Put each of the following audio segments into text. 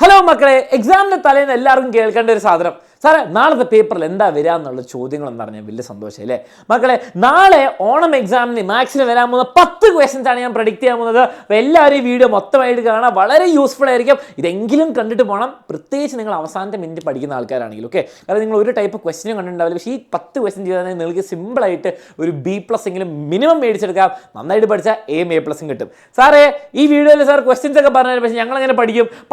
Hello മക്കളെ, എക്സാമിന്റെ തലേന്ന് എല്ലാവർക്കും കേൾക്കേണ്ട ഒരു സാധനം, സാറേ നാളത്തെ പേപ്പറിൽ എന്താ വരിക എന്നുള്ള ചോദ്യങ്ങൾ എന്ന് പറഞ്ഞാൽ വലിയ സന്തോഷം അല്ലേ മക്കളെ. നാളെ ഓണം എക്സാമിന് മാത്സിന് വരാൻ പോകുന്ന 10 ക്വസ്റ്റൻസ് ആണ് ഞാൻ പ്രഡിക്റ്റ് ചെയ്യാൻ പോകുന്നത്. അപ്പോൾ എല്ലാവരും ഈ വീഡിയോ മൊത്തമായിട്ട് കാണാൻ വളരെ യൂസ്ഫുൾ ആയിരിക്കും. ഇതെങ്കിലും കണ്ടിട്ട് പോകണം, പ്രത്യേകിച്ച് നിങ്ങൾ അവസാനത്തെ മിനിറ്റ് പഠിക്കുന്ന ആൾക്കാരാണെങ്കിൽ. ഓക്കെ, കാരണം നിങ്ങൾ ഒരു ടൈപ്പ് ക്വസ്റ്റ്യൻ കണ്ടിട്ടുണ്ടാവില്ല, പക്ഷേ ഈ 10 ക്വസ്റ്റ്യൻ ചെയ്താൽ നിങ്ങൾക്ക് സിമ്പിളായിട്ട് ഒരു B+ എങ്കിലും മിനിമം മേടിച്ചെടുക്കാം. നന്നായിട്ട് പഠിച്ചാൽ A+ഉം കിട്ടും. സാറേ ഈ വീഡിയോയിൽ സാർ ക്വസ്റ്റ്യൻസ് ഒക്കെ പറഞ്ഞാൽ, പക്ഷേ ഞങ്ങൾ അങ്ങനെ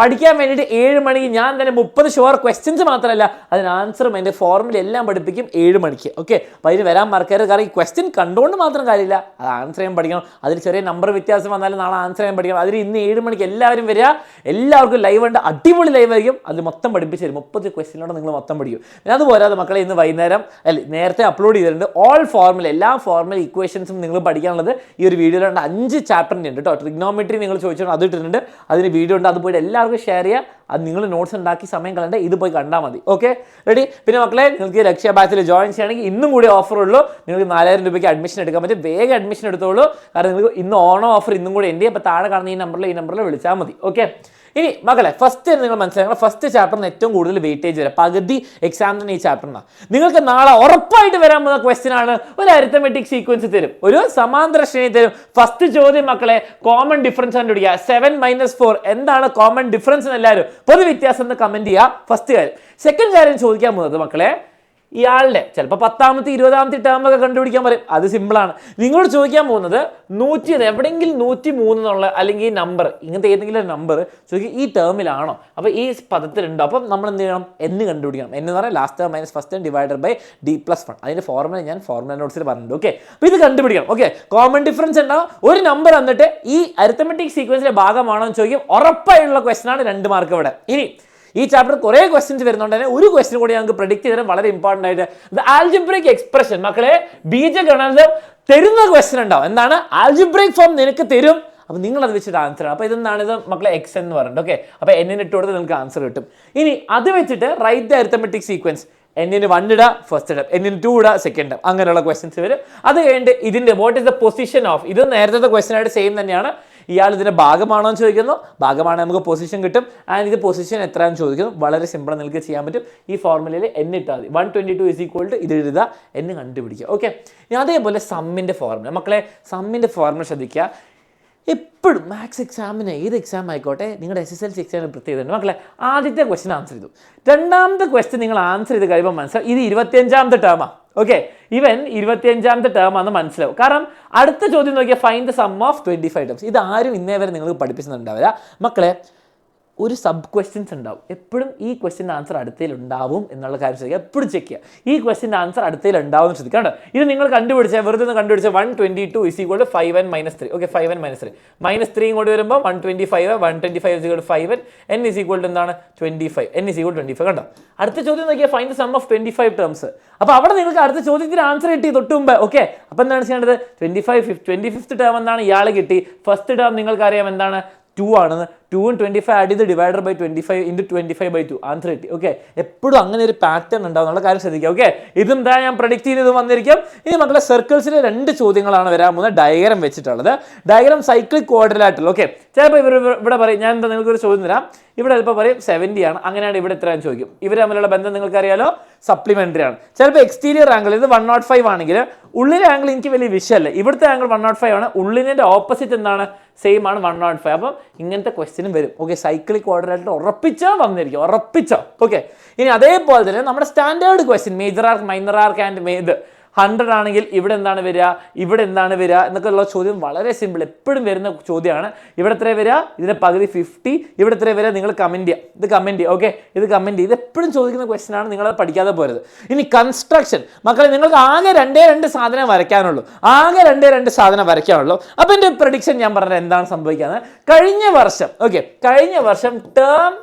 പഠിക്കാൻ വേണ്ടിയിട്ട് 7 മണിക്ക് ഞാൻ തന്നെ 30 ഷുവർ ക്വസ്റ്റ്യൻസ് മാത്രമല്ല അതിന് ആൻസറും അതിൻ്റെ ഫോർമുല എല്ലാം പഠിപ്പിക്കും 7 മണിക്ക്. ഓക്കെ, അപ്പോൾ അതിന് വരാൻ മറക്കരുത്. കാരണം ഈ ക്വസ്റ്റ്യൻ കണ്ടുകൊണ്ട് മാത്രം കാര്യമില്ല, അത് ആൻസർ ചെയ്യാൻ പഠിക്കണം. അതിൽ ചെറിയ നമ്പർ വ്യത്യാസം വന്നാലും നാളെ ആൻസർ ചെയ്യാൻ പഠിക്കണം. അതിൽ ഇന്ന് 7 മണിക്ക് എല്ലാവരും വരിക, എല്ലാവർക്കും ലൈവ് ഉണ്ട്, അടിപൊളി ലൈവ് ആയിരിക്കും. അതിൽ മൊത്തം പഠിപ്പിച്ച് തരും. 30 ക്വസ്റ്റ്യനോടെ നിങ്ങൾ മൊത്തം പഠിക്കും. പിന്നെ അതുപോരാതെ മക്കളെ ഇന്ന് വൈകുന്നേരം നേരത്തെ അപ്ലോഡ് ചെയ്തിട്ടുണ്ട് ഓൾ ഫോർമുല, എല്ലാ ഫോർമുല ഇക്വേഷൻസും നിങ്ങൾ പഠിക്കാനുള്ളത് ഈ ഒരു വീഡിയോയിലുണ്ട്. 5 ചാപ്റ്ററിൻ്റെ ഉണ്ട് കേട്ടോ. ട്രിഗ്നോമെട്രി നിങ്ങൾ ചോദിച്ചോണ്ട് അത് ഇട്ടിട്ടുണ്ട്, അതിന് വീഡിയോ ഉണ്ട്, അത് പോയിട്ട് എല്ലാവർക്കും ഷെയർ ചെയ്യുക. അത് നിങ്ങൾ നോട്ട്സ് ഉണ്ടാക്കി സമയം കളയണ്ട, ഇത് പോയി കണ്ടാൽ മതി. Okay ready. പിന്നെ മക്കളെ നിങ്ങൾക്ക് ലക്ഷ്യ ബാച്ചിൽ ജോയിൻ ചെയ്യണമെങ്കിൽ ഇന്നും കൂടി ഓഫർ ഉള്ളൂ. നിങ്ങൾക്ക് 4000 രൂപയ്ക്ക് അഡ്മിഷൻ എടുക്കാൻ പറ്റും. വേഗം അഡ്മിഷൻ എടുത്തോളൂ, കാരണം നിങ്ങൾക്ക് ഇന്ന് ഓണം ഓഫർ ഇന്നും കൂടി എൻ്റെ. അപ്പോൾ താഴെ കാണുന്ന ഈ നമ്പറിൽ വിളിച്ചാൽ മതി. ഓക്കെ, ഇനി മക്കളെ ഫസ്റ്റ് നിങ്ങൾ മനസ്സിലാക്കണം, ഫസ്റ്റ് ചാപ്റ്ററിന് ഏറ്റവും കൂടുതൽ വെയിറ്റേജ് വരാം, പകുതി എക്സാമിന് ഈ ചാപ്റ്ററിനാണ്. നിങ്ങൾക്ക് നാളെ ഉറപ്പായിട്ട് വരാൻ പോകുന്ന ക്വസ്റ്റ്യൻ ആണ്. ഒരു അരിത്തമെറ്റിക് സീക്വൻസ് തരും, ഒരു സമാന്തര ശ്രേണി തരും. ഫസ്റ്റ് ചോദ്യം മക്കളെ കോമൺ ഡിഫറൻസ് കണ്ടുപിടിക്കുക. 7 - 4 എന്താണ് കോമൺ ഡിഫറൻസ് എന്ന് എല്ലാവരും പൊതുവ്യത്യാസം എന്ന് കമന്റ് ചെയ്യുക. ഫസ്റ്റ് കാര്യം. സെക്കൻഡ് കാര്യം ചോദിക്കാൻ പോകുന്നത് മക്കളെ, ഇയാളുടെ ചിലപ്പോൾ 10ാമത്തെ 20ാമത്തെ ടേം ഒക്കെ കണ്ടുപിടിക്കാൻ പറയും. അത് സിമ്പിളാണ്. നിങ്ങളോട് ചോദിക്കാൻ പോകുന്നത് 100 എവിടെയെങ്കിലും 103 എന്നുള്ള അല്ലെങ്കിൽ ഈ നമ്പർ, ഇങ്ങനത്തെ ഏതെങ്കിലും ഒരു നമ്പർ ചോദിക്കുക, ഈ ടേമിലാണോ, അപ്പോൾ ഈ പദത്തിലുണ്ടോ. അപ്പം നമ്മൾ എന്ത് ചെയ്യണം, എന്ന് കണ്ടുപിടിക്കണം. എന്ന് പറഞ്ഞാൽ last term minus first term divided by D+1. അതിൻ്റെ ഫോർമുല ഞാൻ ഫോർമുല നോട്ട്സിൽ പറഞ്ഞിട്ടുണ്ട്. ഓക്കെ, അപ്പോൾ ഇത് കണ്ടുപിടിക്കണം. ഓക്കെ, കോമൺ ഡിഫറൻസ് ഉണ്ടാവും. ഒരു നമ്പർ വന്നിട്ട് ഈ അരിത്തമെറ്റിക് സീക്വൻസിന്റെ ഭാഗമാണോ എന്ന് ചോദിക്കും. ഉറപ്പായിട്ടുള്ള ക്വസ്റ്റൻ ആണ്, 2 മാർക്ക് ഇവിടെ. ഇനി ഈ ചാപ്റ്റർ കുറേ ക്വസ്റ്റ്യൻസ് വരുന്നുണ്ട് തന്നെ. ഒരു ക്വസ്റ്റ്യൻ കൂടി ഞങ്ങൾക്ക് പ്രെഡിക്റ്റ് ചെയ്തത് വളരെ ഇമ്പോർട്ടൻ്റ് ആയിട്ട്, ദ ആൽജിബ്രിക് എക്സ്പ്രഷൻ. മക്കളെ ബീജഗണിതം തരുന്ന ക്വസ്റ്റ്യൻ ഉണ്ടാവും. എന്താണ് ആൽജിബ്രിക് ഫോം നിനക്ക് തരും, അപ്പോൾ നിങ്ങൾ അത് വെച്ചിട്ട് ആൻസർ ആണ്. അപ്പോൾ ഇതെന്താണിത് മക്കളെ, X എന്ന് പറയുന്നത്. ഓക്കെ, അപ്പോൾ N ഇട്ട് കൊടുത്ത് നിങ്ങൾക്ക് ആൻസർ കിട്ടും. ഇനി അത് വെച്ചിട്ട് write the arithmetic sequence. N 1 ഇടുക ഫസ്റ്റ് ടേം, N 2 ഇടുക സെക്കൻഡ് ടേം, അങ്ങനെയുള്ള ക്വസ്റ്റ്യൻസ് വരും. അത് കഴിഞ്ഞിട്ട് ഇതിൻ്റെ what is the position of, ഇത് നേരത്തെ ക്വസ്റ്റ്യൻ ആയിട്ട് സെയിം തന്നെയാണ്. ഇയാൾ ഇതിൻ്റെ ഭാഗമാണോ എന്ന് ചോദിക്കുന്നു, ഭാഗമാണ് നമുക്ക് പൊസിഷൻ കിട്ടും. ആൻഡ് ഇത് പൊസിഷൻ എത്രയാണെന്ന് ചോദിക്കുന്നു. വളരെ സിമ്പിൾ, നിങ്ങൾക്ക് ചെയ്യാൻ പറ്റും. ഈ ഫോർമുലയിൽ N ഇട്ടാൽ മതി. 122 ഇത് എഴുതുക, N കണ്ടുപിടിക്കുക. ഓക്കെ, അതേപോലെ സമ്മിൻ്റെ ഫോർമുല. മക്കളെ സമ്മിൻ്റെ ഫോർമുല ശ്രദ്ധിക്കുക. എപ്പോഴും മാത്സ് എക്സാമിന് ഏത് എക്സാം ആയിക്കോട്ടെ, നിങ്ങളുടെ SSLC എക്സാമിന് പ്രത്യേകത മക്കളെ, ആദ്യത്തെ ക്വസ്റ്റ്യൻ ആൻസർ ചെയ്തു, രണ്ടാമത്തെ ക്വസ്റ്റ്യൻ നിങ്ങൾ ആൻസർ ചെയ്ത് കഴിയുമ്പോൾ മനസ്സിലാവും ഇത് 25ാമത്തെ ടേമാണ്. ഓക്കെ, ഇവൻ 25ാമത്തെ ടേം ആണെന്ന് മനസ്സിലാവും. കാരണം അടുത്ത ചോദ്യം നോക്കിയാൽ find the sum of 25 terms. ഇത് ആരും ഇന്നേ വരെ നിങ്ങൾക്ക് പഠിപ്പിച്ചിട്ടുണ്ടാവില്ല മക്കളെ. ഒരു സബ് ക്വസ്റ്റ്യൻസ് ഉണ്ടാവും. എപ്പോഴും ഈ ക്വസ്റ്റ്യൻ്റെ ആൻസർ അടുത്തതിൽ ഉണ്ടാവും എന്നുള്ള കാര്യം ശ്രദ്ധിക്കുക. എപ്പോഴും ചെക്ക് ചെയ്യുക, ഈ ക്വസ്റ്റ്യൻ്റെ ആൻസർ അടുത്തതിൽ ഉണ്ടാവും എന്ന് ശ്രദ്ധിക്കുക. ഇത് നിങ്ങൾ കണ്ടുപിടിച്ചാൽ വെറുതെ ഒന്ന് കണ്ടുപിടിച്ചാൽ 122 = 5n - 3. ഓക്കെ, 5n - 3 -3 ഇങ്ങോട്ട് വരുമ്പോൾ 125 = 5n. N എന്താണ് 25. N 25. കണ്ടോ, അടുത്ത ചോദ്യം നോക്കിയാൽ find the sum of 25 terms. അപ്പോൾ അവിടെ നിങ്ങൾക്ക് അടുത്ത ചോദ്യത്തിന് ആൻസർ കിട്ടി തൊട്ട് മുമ്പ്. ഓക്കെ, അപ്പോൾ എന്താണ് ചെയ്യേണ്ടത്, 25th ടേം എന്താണ് ഇയാൾ കിട്ടി. ഫസ്റ്റ് ടേം നിങ്ങൾക്കറിയാം എന്താണ് 2 ആണെന്ന്. 2 25 ആഡ് ചെയ്ത് ഡിവൈഡഡ് ബൈ 25 × 25/2 ആൻസർ കിട്ടി. ഓക്കെ, എപ്പോഴും അങ്ങനെ ഒരു പാറ്റേൺ ഉണ്ടാവും എന്നുള്ള കാര്യം ശ്രദ്ധിക്കുക. ഓക്കെ, ഇതെന്താ ഞാൻ പ്രഡിക്റ്റ് ചെയ്ത് വന്നിരിക്കും. ഇനി മക്കളെ സർക്കിൾസിലെ 2 ചോദ്യങ്ങളാണ് വരാൻ പോകുന്നത് ഡയഗ്രാം വെച്ചിട്ടുള്ളത്. Diagram cyclic quadrilateral. ഓക്കെ, ചിലപ്പോൾ ഇവിടെ പറയും, ഞാൻ എന്താ നിങ്ങൾക്കൊരു ചോദ്യം തരാം. ഇവിടെ ചിലപ്പോൾ പറയും 70 ആണ്, അങ്ങനെയാണ് ഇവിടെ എത്രയാണെന്ന് ചോദിക്കും. ഇവർ തമ്മിലുള്ള ബന്ധം നിങ്ങൾക്കറിയാലോ, സപ്ലിമെൻ്ററി ആണ്. ചിലപ്പോൾ എക്സ്റ്റീരിയർ ആംഗിൾ ഇത് 105 ആണെങ്കിൽ ഉള്ളിലെ ആംഗിൾ എനിക്ക് വലിയ വിഷയമല്ല. ഇവിടുത്തെ ആംഗിൾ 105 ആണ്, ഉള്ളിൻ്റെ ഓപ്പോസിറ്റ് എന്താണ് സെയിം ആണ് 105. അപ്പം ഇങ്ങനത്തെ ക്വസ്റ്റ്യനും വരും. ഓക്കെ, സൈക്ലിക് ക്വാഡ്രിലാറ്ററൽ ഉറപ്പിച്ചോ വന്നിരിക്കും, ഉറപ്പിച്ചോ. ഓക്കെ, ഇനി അതേപോലെ തന്നെ നമ്മുടെ standard question major arc, minor arc and ഇത് 100 ആണെങ്കിൽ ഇവിടെ എന്താണ് വരിക, ഇവിടെ എന്താണ് വരിക എന്നൊക്കെ ഉള്ള ചോദ്യം വളരെ സിമ്പിൾ, എപ്പോഴും വരുന്ന ചോദ്യമാണ്. ഇവിടെ എത്ര വരിക, ഇതിൻ്റെ പകുതി 50, ഇവിടെ എത്ര വരിക, നിങ്ങൾ കമൻറ്റ് ചെയ്യുക. ഇത് കമൻറ്റ് ചെയ്യുക. ഓക്കെ, ഇത് കമൻറ്റ് ചെയ്ത് എപ്പോഴും ചോദിക്കുന്ന ക്വസ്റ്റ്യൻ ആണ്, നിങ്ങളത് പഠിക്കാതെ പോരുത്. ഇനി കൺസ്ട്രക്ഷൻ. മക്കളെ നിങ്ങൾക്ക് ആകെ 2 സാധനം വരയ്ക്കാനുള്ളൂ, ആകെ 2 സാധനം വരയ്ക്കാനുള്ളൂ. അപ്പോൾ എൻ്റെ പ്രഡിക്ഷൻ ഞാൻ പറഞ്ഞത് എന്താണ് സംഭവിക്കുന്നത്. കഴിഞ്ഞ വർഷം ടേം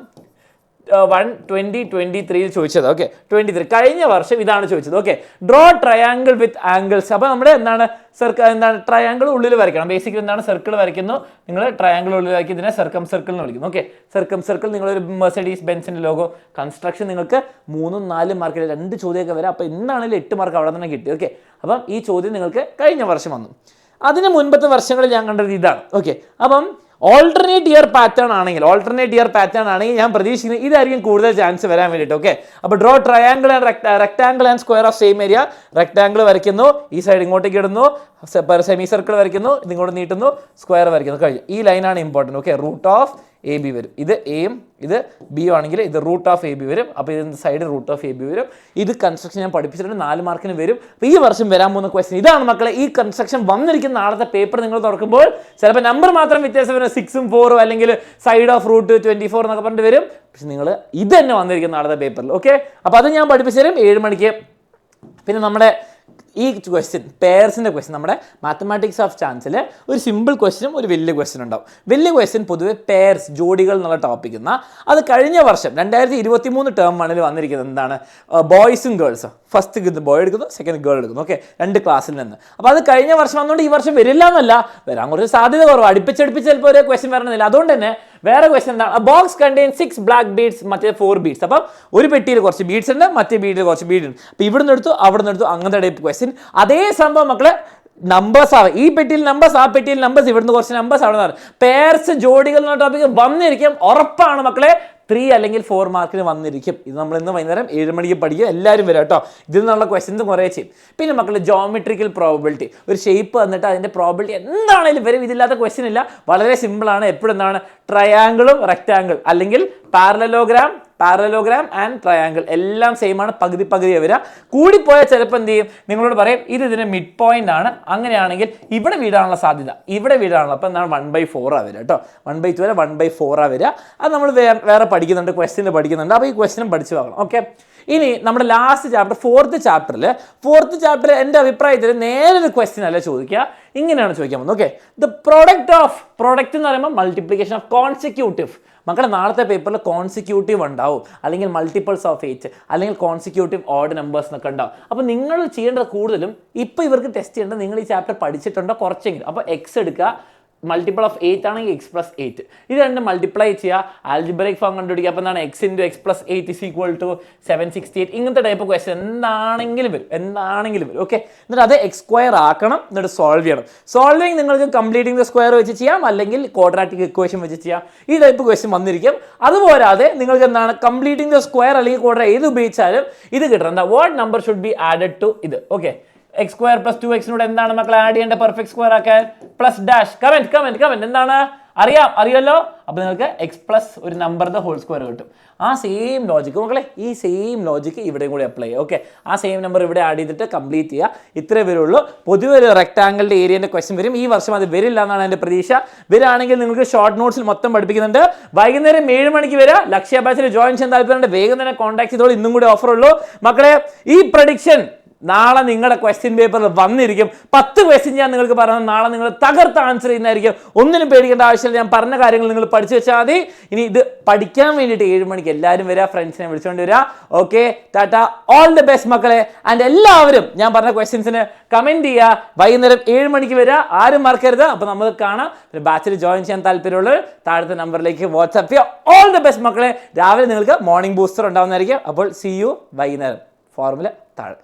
2023 ചോദിച്ചത്. ഓക്കെ, 23 കഴിഞ്ഞ വർഷം ഇതാണ് ചോദിച്ചത്. ഓക്കെ, ഡ്രോ ട്രയാങ്കിൾ വിത്ത് ആംഗിൾസ്. അപ്പോൾ നമ്മുടെ എന്താണ് ട്രയാങ്കിൾ ഉള്ളിൽ വരയ്ക്കണം. ബേസിക്കലി എന്താണ് സർക്കിൾ വരയ്ക്കുന്നു, നിങ്ങൾ ട്രയാങ്കിൾ ഉള്ളിൽ വരയ്ക്കും, ഇതിനെ സർക്കം സർക്കിൾ എന്ന് വിളിക്കുന്നു. ഓക്കെ, സർക്കം സർക്കിൾ നിങ്ങളൊരു മെർസിഡീസ് ബെൻസിൻ്റെ ലോഗോ. കൺസ്ട്രക്ഷൻ നിങ്ങൾക്ക് 3 4 മാർക്കിൽ 2 ചോദ്യമൊക്കെ വരാം. അപ്പോൾ എന്താണെങ്കിലും 8 മാർക്ക് അവിടെ തന്നെ കിട്ടി. ഓക്കെ, അപ്പം ഈ ചോദ്യം നിങ്ങൾക്ക് കഴിഞ്ഞ വർഷം വന്നു. അതിന് മുൻപത്തെ വർഷങ്ങളിൽ ഞാൻ കണ്ടത് ഇതാണ്. ഓക്കെ, അപ്പം ഓൾട്ടർനേറ്റ് ഇയർ പാറ്റേൺ ആണെങ്കിൽ ഞാൻ പ്രതീക്ഷിക്കുന്നത് ഇതായിരിക്കും കൂടുതൽ ചാൻസ് വരാൻ വേണ്ടിയിട്ട്. ഓക്കെ, അപ്പോൾ draw triangle and rectangle and square of same area. Rectangle വരയ്ക്കുന്നു, ഈ സൈഡ് ഇങ്ങോട്ടേക്ക് ഇടുന്നു, സെമി സർക്കിൾ വരയ്ക്കുന്നു, ഇതിങ്ങോട്ട് നീട്ടുന്നു, സ്ക്വയർ വരയ്ക്കുന്നു, കഴിഞ്ഞു. ഈ ലൈനാണ് important. Okay, root of A B വരും. ഇത് എയും ഇത് ബി ആണെങ്കിൽ ഇത് റൂട്ട് ഓഫ് എ ബി വരും. അപ്പോൾ ഇതിൻ്റെ side root of A B വരും. ഇത് കൺസ്ട്രക്ഷൻ ഞാൻ പഠിപ്പിച്ചിട്ടുണ്ട്, 4 മാർക്കിന് വരും. അപ്പോൾ ഈ വർഷം വരാൻ പോകുന്ന ക്വസ്റ്റ്യൻ ഇതാണ് മക്കളെ. ഈ കൺസ്ട്രക്ഷൻ വന്നിരിക്കുന്ന നാളത്തെ പേപ്പർ നിങ്ങൾ തുറക്കുമ്പോൾ ചിലപ്പോൾ നമ്പർ മാത്രം വ്യത്യാസം വരും, 6ഉം 4ഉം അല്ലെങ്കിൽ സൈഡ് ഓഫ് റൂട്ട് 24 എന്നൊക്കെ പറഞ്ഞിട്ട് വരും. പക്ഷെ നിങ്ങൾ ഇത് തന്നെ വന്നിരിക്കുന്ന നാളത്തെ പേപ്പറിൽ. ഓക്കെ, അപ്പോൾ അത് ഞാൻ പഠിപ്പിച്ചു തരും 7 മണിക്ക്. പിന്നെ നമ്മുടെ ഈ ക്വസ്റ്റ്യൻ പെയർസിൻ്റെ ക്വസ്റ്റ്യൻ നമ്മുടെ മാത്തമാറ്റിക്സ് ഓഫ് ചാൻസിൽ ഒരു സിമ്പിൾ ക്വസ്റ്റ്യനും ഒരു വലിയ ക്വസ്റ്റ്യൻ ഉണ്ടാവും. വലിയ ക്വസ്റ്റ്യൻ പൊതുവെ പെയർസ് ജോഡികൾ എന്നുള്ള ടോപ്പിക് അത് കഴിഞ്ഞ വർഷം 2023 ടേം 1 വന്നിരിക്കുന്നത് എന്താണ്, ബോയ്സും ഗേൾസും. ഫസ്റ്റ് ബോയ് എടുക്കുന്നു, സെക്കൻഡ് ഗേൾ എടുക്കുന്നു. ഓക്കെ, 2 ക്ലാസ്സിൽ നിന്ന്. അപ്പോൾ അത് കഴിഞ്ഞ വർഷം വന്നുകൊണ്ട് ഈ വർഷം വരില്ല എന്നല്ല, വരാൻ കുറച്ച് സാധ്യത കുറവ്. അടുപ്പിച്ചടുപ്പിച്ച് ചിലപ്പോൾ ഒരു ക്വസ്റ്റ്യൻ വരണമെന്നില്ല. അതുകൊണ്ട് തന്നെ വേറെ ക്വസ്റ്റ്യൻ എന്താണ്, ബോക്സ് കണ്ടെയ്ൻ 6 ബ്ലാക്ക് ബീഡ്സ്, മറ്റേ 4 ബീഡ്സ്. അപ്പം ഒരു പെട്ടിയിൽ കുറച്ച് ബീഡ്സ് ഉണ്ട്, മറ്റേ ബീഡിൽ കുറച്ച് ബീഡ് ഉണ്ട്. അപ്പോൾ ഇവിടുന്ന് എടുത്തു, അവിടെ നിന്ന് എടുത്തു, അങ്ങനത്തെ ടൈപ്പ് ക്വസ്റ്റ്യൻ. അതേ സംഭവം മക്കളെ നമ്പേഴ്സ് ആണ്. ഈ പെട്ടിയിൽ നമ്പേഴ്സ്, ആ പെട്ടിയിൽ നമ്പേഴ്സ്, ഇവിടുന്ന് കുറച്ച് നമ്പേഴ്സ് അവിടെ നിന്ന്. പെയർസ് ജോഡികൾ എന്നുള്ള ടോപ്പിക് വന്നിരിക്കും, ഉറപ്പാണ് മക്കളെ. 3 അല്ലെങ്കിൽ 4 മാർക്കിന് വന്നിരിക്കും. ഇത് നമ്മൾ ഇന്ന് വൈകുന്നേരം 7 മണിക്ക് പഠിക്കുക. എല്ലാവരും വരാം കേട്ടോ. ഇതിൽ നിന്നുള്ള ക്വസ്റ്റ്യൻസ് കുറേ ചെയ്യും. പിന്നെ മക്കൾ ജോമെട്രിക്കൽ പ്രോബിലിറ്റി, ഒരു ഷേപ്പ് വന്നിട്ട് അതിൻ്റെ പ്രോബിലിറ്റി എന്താണെങ്കിലും വരും. ഇതില്ലാത്ത ക്വസ്റ്റ്യൻ ഇല്ല, വളരെ സിമ്പിളാണ്. എപ്പോഴും എന്താണ്, ട്രയാങ്കിളും റെക്റ്റാങ്കിൾ അല്ലെങ്കിൽ പാരലലോഗ്രാം ആൻഡ് ട്രയാങ്കിൾ എല്ലാം സെയിം ആണ്, പകുതി വരിക. കൂടിപ്പോയാൽ ചിലപ്പോൾ എന്ത് ചെയ്യും, നിങ്ങളോട് പറയും ഇതിൻ്റെ മിഡ് പോയിന്റ് ആണ്, അങ്ങനെയാണെങ്കിൽ ഇവിടെ വീടാനുള്ള സാധ്യത, അപ്പോൾ എന്താണ് 1/4 വരിക കേട്ടോ. 1/2 വരെ 1/4 വരിക. അത് നമ്മൾ വേറെ പഠിക്കുന്നുണ്ട്, ക്വസ്റ്റ്യനിൽ പഠിക്കുന്നുണ്ട്. അപ്പോൾ ഈ ക്വസ്റ്റ്യനും പഠിച്ചു പോകണം. ഓക്കെ, ഇനി നമ്മുടെ ലാസ്റ്റ് ചാപ്റ്റർ ഫോർത്ത് ചാപ്റ്ററിൽ എൻ്റെ അഭിപ്രായത്തിൽ നേരെ ഒരു ക്വസ്റ്റ്യൻ അല്ല ചോദിക്കുക, ഇങ്ങനെയാണ് ചോദിക്കാൻ പോകുന്നത്. ഓക്കെ, ദ പ്രോഡക്റ്റ് എന്ന് പറയുമ്പോൾ മൾട്ടിപ്ലിക്കേഷൻ ഓഫ് കോൺസിക്യൂട്ടീവ്. മക്കളുടെ നാളത്തെ പേപ്പറിൽ കോൺസിക്യൂട്ടീവ് ഉണ്ടാവും, അല്ലെങ്കിൽ മൾട്ടിപ്പിൾസ് ഓഫ് 8, അല്ലെങ്കിൽ കോൺസിക്യൂട്ടീവ് ഓഡ് നമ്പേഴ്സ് എന്നൊക്കെ ഉണ്ടാവും. അപ്പോൾ നിങ്ങൾ ചെയ്യേണ്ടത് കൂടുതലും ഇപ്പോൾ ഇവർക്ക് ടെസ്റ്റ് ചെയ്യേണ്ടത് നിങ്ങൾ ഈ ചാപ്റ്റർ പഠിച്ചിട്ടുണ്ടോ കുറച്ചെങ്കിലും. അപ്പോൾ എക്സ് എടുക്കുക, മൾട്ടിപ്പിൾ ഓഫ് 8 ആണെങ്കിൽ x+8, ഇത് രണ്ടും മൾട്ടിപ്ലൈ ചെയ്യുക, ആൽജിബ്രൈക് ഫോം കണ്ടുപിടിക്കുക. അപ്പോൾ എന്താണ് x × x+8 = 768. ഇങ്ങനത്തെ ടൈപ്പ് ക്വസ്റ്റ്യൻ എന്താണെങ്കിലും വരും. ഓക്കെ, എന്നിട്ട് അത് x² ആക്കണം, എന്നിട്ട് സോൾവ് ചെയ്യണം. സോൾവിങ് നിങ്ങൾക്ക് കംപ്ലീറ്റിംഗ് ദ സ്ക്വയർ വെച്ച് ചെയ്യാം, അല്ലെങ്കിൽ ക്വാഡ്രാറ്റിക് ഇക്വേഷൻ വെച്ച് ചെയ്യാം. ഈ ടൈപ്പ് ക്വസ്റ്റ്യൻ വന്നിരിക്കും. അതുപോരാതെ നിങ്ങൾക്ക് എന്താണ് കംപ്ലീറ്റിംഗ് ദ സ്ക്വയർ അല്ലെങ്കിൽ ക്വാഡ്രാ ഏത് ഉപയോഗിച്ചാലും ഇത് കിട്ടണം. എന്താ, what number should be added to ഇത്. ഓക്കെ, x² + 2x എന്താണ് മക്കൾ ആഡ് ചെയ്യേണ്ട പെർഫെക്റ്റ് സ്ക്വയർ ആക്കാൻ? Plus dash. കമന്റ് എന്താണ്, അറിയാമല്ലോ. അപ്പോൾ നിങ്ങൾക്ക് x+ ഒരു നമ്പർ ദ ഹോൾ സ്ക്വയർ കിട്ടും. ആ സെയിം ലോജിക്ക് മക്കളെ, ഈ സെയിം ലോജിക്ക് ഇവിടെയും കൂടി അപ്ലൈ ചെയ്യുക. ഓക്കെ, ആ സെയിം നമ്പർ ഇവിടെ ആഡ് ചെയ്തിട്ട് കംപ്ലീറ്റ് ചെയ്യുക. ഇത്രേ വരുള്ളൂ. പൊതുവെ ഒരു റെക്ടാങ്കിളിൻ്റെ ഏരിയൻ്റെ ക്വസ്റ്റ്യൻ വരും. ഈ വർഷം അത് വരില്ല എന്നാണ് എൻ്റെ പ്രതീക്ഷ. വരികയാണെങ്കിൽ നിങ്ങൾക്ക് ഷോർട്ട് നോട്ട്സിൽ മൊത്തം പഠിപ്പിക്കുന്നുണ്ട്. വൈകുന്നേരം 7 മണിക്ക് വരിക. ലക്ഷ്യ ബാച്ചിൽ ജോയിൻ ചെയ്യാൻ താല്പര്യമുണ്ട്, വേഗം തന്നെ കോൺടാക്ട് ചെയ്തോളൂ. ഇന്നും കൂടി ഓഫർ ഉള്ളൂ മക്കളെ. ഈ പ്രഡിക്ഷൻ നാളെ നിങ്ങളുടെ ക്വസ്റ്റ്യൻ പേപ്പറിൽ വന്നിരിക്കും. 10 ക്വസ്റ്റ്യൻ ഞാൻ നിങ്ങൾക്ക് പറഞ്ഞത് നാളെ നിങ്ങൾ തകർത്ത് ആൻസർ ചെയ്യുന്നതായിരിക്കും. ഒന്നിനും പേടിക്കേണ്ട ആവശ്യമില്ല. ഞാൻ പറഞ്ഞ കാര്യങ്ങൾ നിങ്ങൾ പഠിച്ചു വെച്ചാൽ മതി. ഇനി ഇത് പഠിക്കാൻ വേണ്ടിയിട്ട് 7 മണിക്ക് എല്ലാവരും വരിക, ഫ്രണ്ട്സിനെ വിളിച്ചുകൊണ്ട് വരിക. Okay, Tata, all the best മക്കളെ. ആൻഡ് എല്ലാവരും ഞാൻ പറഞ്ഞ ക്വസ്റ്റ്യൻസിന് കമൻറ്റ് ചെയ്യുക. വൈകുന്നേരം 7 മണിക്ക് വരിക, ആരും മറക്കരുത്. അപ്പോൾ നമുക്ക് കാണാം. പിന്നെ ബാച്ചിൽ ജോയിൻ ചെയ്യാൻ താല്പര്യമുള്ളവർ താഴത്തെ നമ്പറിലേക്ക് വാട്സ്ആപ്പ് ചെയ്യുക. ഓൾ ദി ബെസ്റ്റ് മക്കളെ. രാവിലെ നിങ്ങൾക്ക് മോർണിംഗ് ബൂസ്റ്റർ ഉണ്ടാവുന്നതായിരിക്കും. അപ്പോൾ സി യു വൈകുന്നേരം. ഫോർമുല താഴെ.